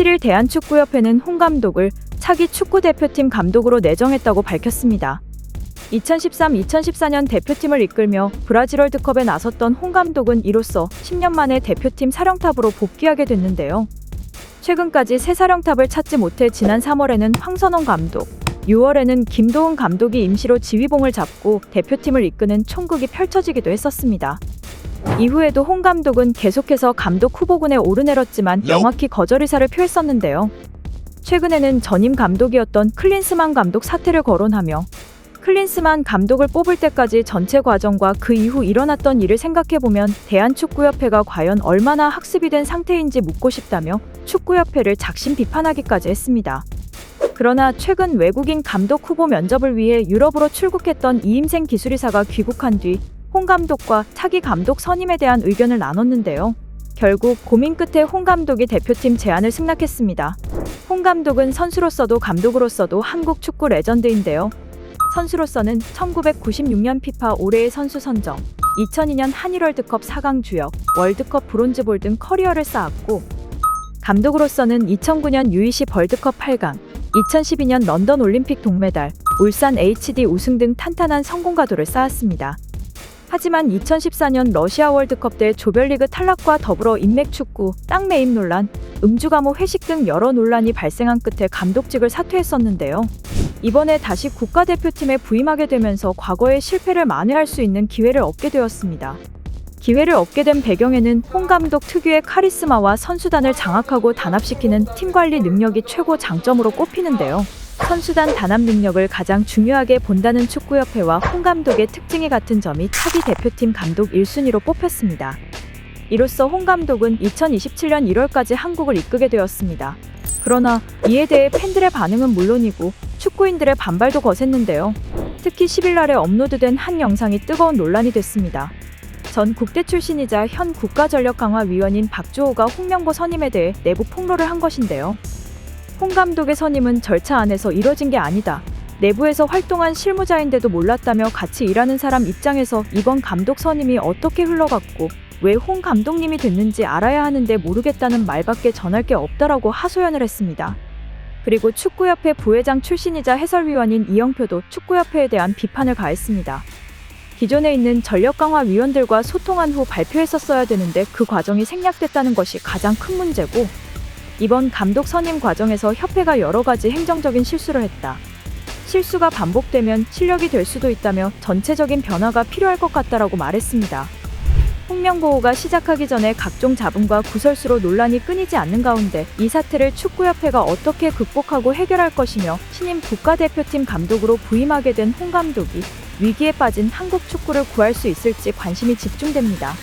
7일 대한축구협회는 홍 감독을 차기 축구대표팀 감독으로 내정했다고 밝혔습니다. 2013-2014년 대표팀을 이끌며 브라질 월드컵에 나섰던 홍 감독은 이로써 10년 만에 대표팀 사령탑으로 복귀하게 됐는데요. 최근까지 새 사령탑을 찾지 못해 지난 3월에는 황선홍 감독, 6월에는 김도훈 감독이 임시로 지휘봉을 잡고 대표팀을 이끄는 총극이 펼쳐지기도 했었습니다. 이후에도 홍 감독은 계속해서 감독 후보군에 오르내렸지만 명확히 거절 의사를 표했었는데요. 최근에는 전임 감독이었던 클린스만 감독 사퇴를 거론하며 클린스만 감독을 뽑을 때까지 전체 과정과 그 이후 일어났던 일을 생각해보면 대한축구협회가 과연 얼마나 학습이 된 상태인지 묻고 싶다며 축구협회를 작심 비판하기까지 했습니다. 그러나 최근 외국인 감독 후보 면접을 위해 유럽으로 출국했던 이임생 기술이사가 귀국한 뒤 홍 감독과 차기 감독 선임에 대한 의견을 나눴는데요. 결국 고민 끝에 홍 감독이 대표팀 제안을 승낙했습니다. 홍 감독은 선수로서도 감독으로서도 한국 축구 레전드인데요. 선수로서는 1996년 피파 올해의 선수 선정, 2002년 한일 월드컵 4강 주역, 월드컵 브론즈볼 등 커리어를 쌓았고, 감독으로서는 2009년 U20 월드컵 8강, 2012년 런던 올림픽 동메달, 울산 HD 우승 등 탄탄한 성공 가도를 쌓았습니다. 하지만 2014년 러시아 월드컵 때 조별리그 탈락과 더불어 인맥축구, 땅 매입 논란, 음주 감호 회식 등 여러 논란이 발생한 끝에 감독직을 사퇴했었는데요. 이번에 다시 국가대표팀에 부임하게 되면서 과거의 실패를 만회할 수 있는 기회를 얻게 되었습니다. 기회를 얻게 된 배경에는 홍 감독 특유의 카리스마와 선수단을 장악하고 단합시키는 팀 관리 능력이 최고 장점으로 꼽히는데요. 선수단 단합 능력을 가장 중요하게 본다는 축구협회와 홍 감독의 특징이 같은 점이 차기 대표팀 감독 1순위로 뽑혔습니다. 이로써 홍 감독은 2027년 1월까지 한국을 이끄게 되었습니다. 그러나 이에 대해 팬들의 반응은 물론이고 축구인들의 반발도 거셌는데요. 특히 10일날에 업로드된 한 영상이 뜨거운 논란이 됐습니다. 전 국대 출신이자 현 국가전력강화위원인 박주호가 홍명보 선임에 대해 내부 폭로를 한 것인데요. 홍 감독의 선임은 절차 안에서 이뤄진 게 아니다. 내부에서 활동한 실무자인데도 몰랐다며 같이 일하는 사람 입장에서 이번 감독 선임이 어떻게 흘러갔고 왜 홍 감독님이 됐는지 알아야 하는데 모르겠다는 말밖에 전할 게 없다라고 하소연을 했습니다. 그리고 축구협회 부회장 출신이자 해설위원인 이영표도 축구협회에 대한 비판을 가했습니다. 기존에 있는 전력강화위원들과 소통한 후 발표했었어야 되는데 그 과정이 생략됐다는 것이 가장 큰 문제고, 이번 감독 선임 과정에서 협회가 여러 가지 행정적인 실수를 했다. 실수가 반복되면 실력이 될 수도 있다며 전체적인 변화가 필요할 것 같다라고 말했습니다. 홍명보호가 시작하기 전에 각종 잡음과 구설수로 논란이 끊이지 않는 가운데 이 사태를 축구협회가 어떻게 극복하고 해결할 것이며 신임 국가대표팀 감독으로 부임하게 된 홍 감독이 위기에 빠진 한국 축구를 구할 수 있을지 관심이 집중됩니다.